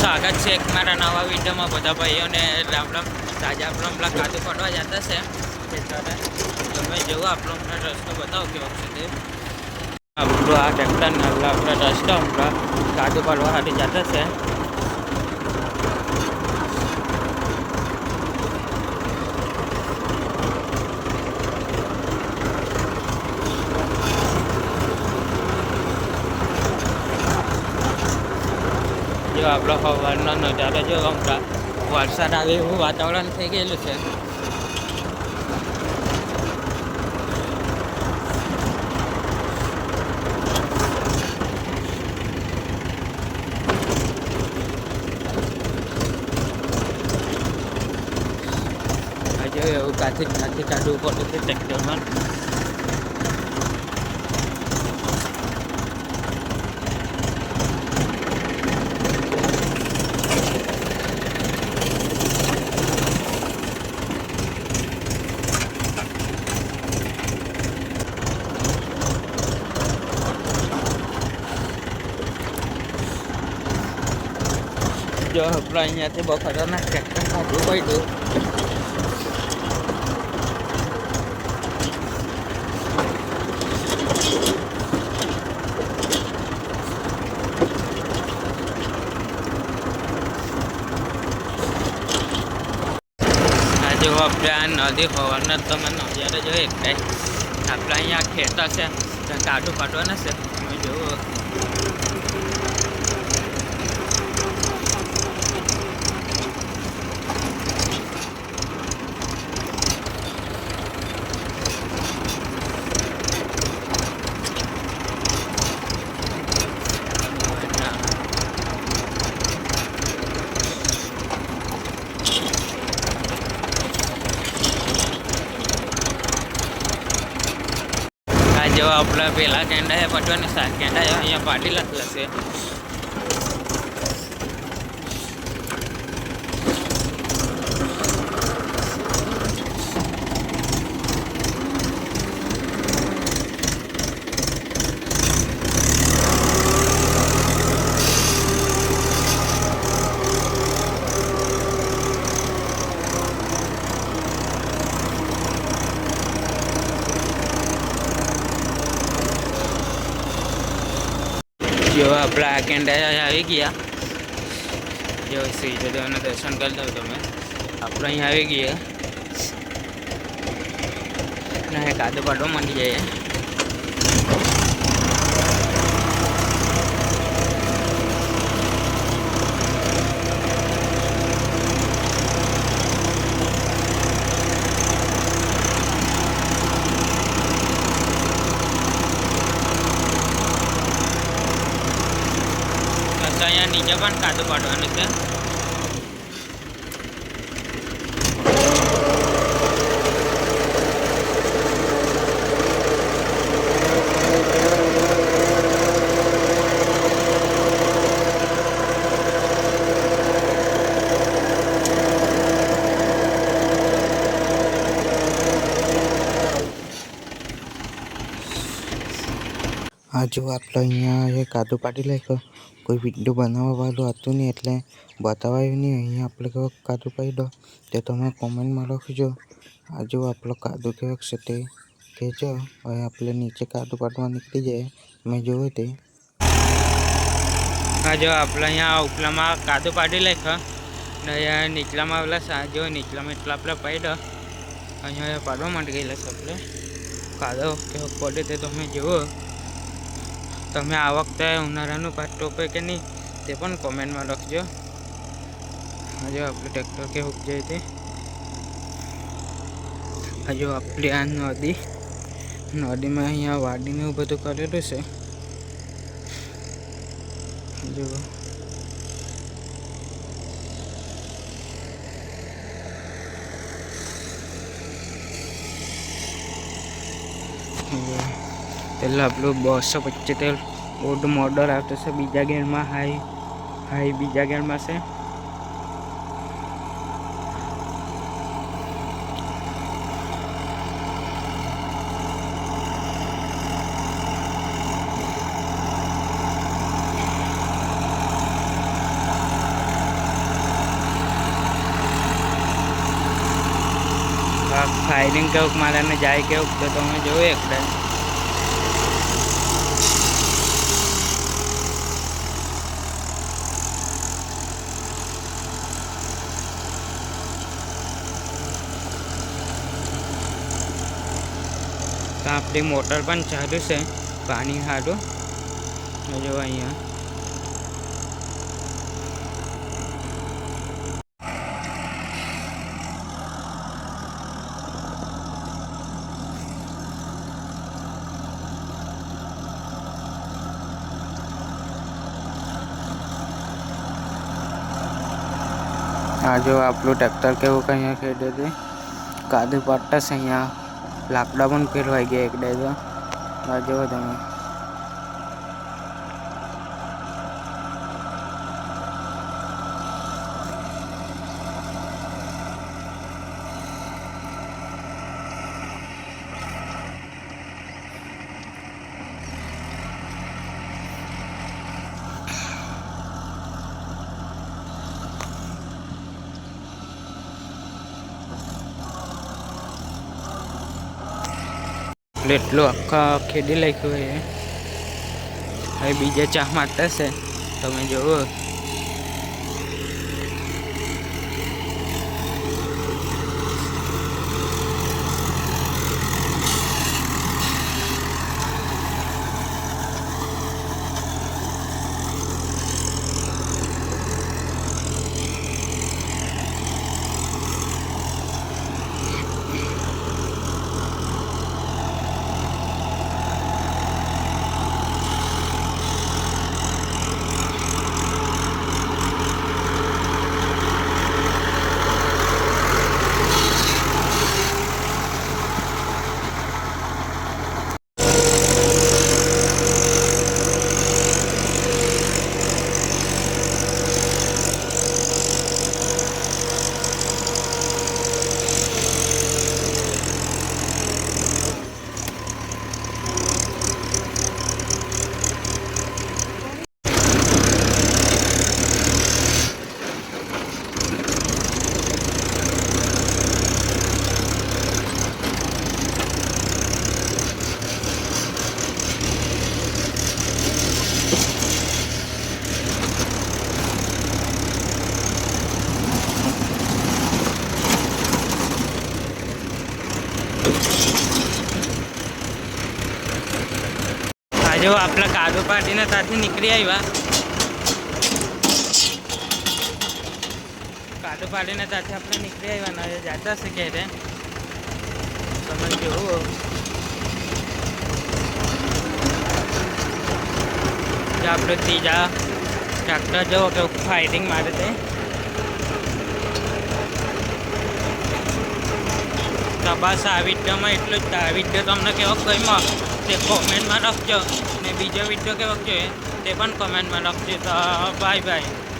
સ્વાગત છે એક મારા નવા વિડીયોમાં બધા ભાઈઓને રામ રામ. આજે આપણે હમણાં કાજુ ફાટવા જતા છે ખેતરે. તમે જેવો આપણો હમણાં રસ્તો બતાવો કેવો છે તે. આપણું આ ટ્રેક્ટર ને આપણે રસ્તો હમણાં કાજુ ફાટવા હાથે જતા છે. જો આપણો સવારનો નજારો જો હમણાં વરસાદ આવે એવું વાતાવરણ થઈ ગયેલું છે. આજે એવું કાથી કાઢવું પડે છે ટ્રેક્ટરમાં. જો આપણે અહીંયાથી બહુ ખતરનાક ટ્રેક્ટર કાઢવું પડ્યું. જો આપણે આ નદી હોવાના તમે નજારે જોઈએ એટલે આપણે અહીંયા ખેતર છે ત્યાં કાઢું કાઢવાના છે તમે જુઓ. જો આપણે પેલા કેંડા પટવાની સાત કેંડા અહીંયા પાટી લખેલા છે. જો આપણે આ કેંડા આવી ગયા. જો શ્રી જદેવના દર્શન કરી દો તમે. આપણે અહીંયા આવી ગયા ને કાદો પાડવા માંડી જાય. અહીંયા નીચે પણ કાદો પાડવાનું છે. આ જો આપણે અહીંયા કાદો પાડી નાખ્યો. કોઈ વિડીયો બનાવવા વાળું હતું નહીં એટલે બતાવાયું નહીં. અહીંયા આપણે કેવો કાદો પાડ્યો તે તમે કોમેન્ટમાં લખજો. આ જો આપણો કાદો કેવો છે તે કહેજો. હવે આપણે નીચે કાદો પાડવા નીકળી જાય. મેં જોયું તે હા જો આપણે અહીંયા ઉપલામાં કાદો પાડી નાખ્યો ને અહીંયા નીચલામાં આવેલા જો નીચલામાં એટલા આપણે પાડ્યો. અહીંયા પાડવા માટે ગયેલા છે આપણે. કાદો કેવો પડે તે તમે જુઓ. તમે આ વખતે ઉનાળાનું પાક ટોપે કે નહીં તે પણ કોમેન્ટમાં લખજો. હજુ આપણે ટ્રેક્ટર કેવું જાય તે. હજુ આપણે આ નદીમાં અહીંયા વાડીને એવું બધું કરેલું છે. જો પહેલાં આપણું 275 ઓલ્ડ મોડલ આવતો છે. બીજા ગેરમાં હાઈ બીજા ગેરમાં છે. ફાયરિંગ કેવુંક મારે જાય કેવુંક તો તમે જોયું એકડે. તો આપણી મોટર પણ ચાલુ છે પાણી સારું. જો અહીંયા આ જો આપણું ટ્રેક્ટર કેવું કંઈ અહીંયા ખેડે છે. કાદુ પાડતા છે અહીંયા. લાકડા પણ ફેરવાઈ ગયા એકડે તો આ જુઓ તમે. એટલું આખા ખેડી નાખ્યું એ. હવે બીજા ચા મારતા છે તમે જુઓ. જો આપણા કાદો પાડીને ત્યાંથી નીકળી આવ્યા. કાદો પાડીને ત્યાંથી આપણે નીકળી આવ્યા ને જતા છે ક્યારે તમે જુઓ. આપણે ત્રીજા ટ્રેક્ટર જુઓ કે ફાયરિંગ મારે તે. તો બસ આ વિડીયોમાં એટલું જ. આ વિડીયો તમને કેવો ગમ્યો તે કોમેન્ટમાં લખજો. ને બીજો વિડીયો કેવો જોઈએ તે પણ કોમેન્ટમાં લખજો. તો બાય બાય.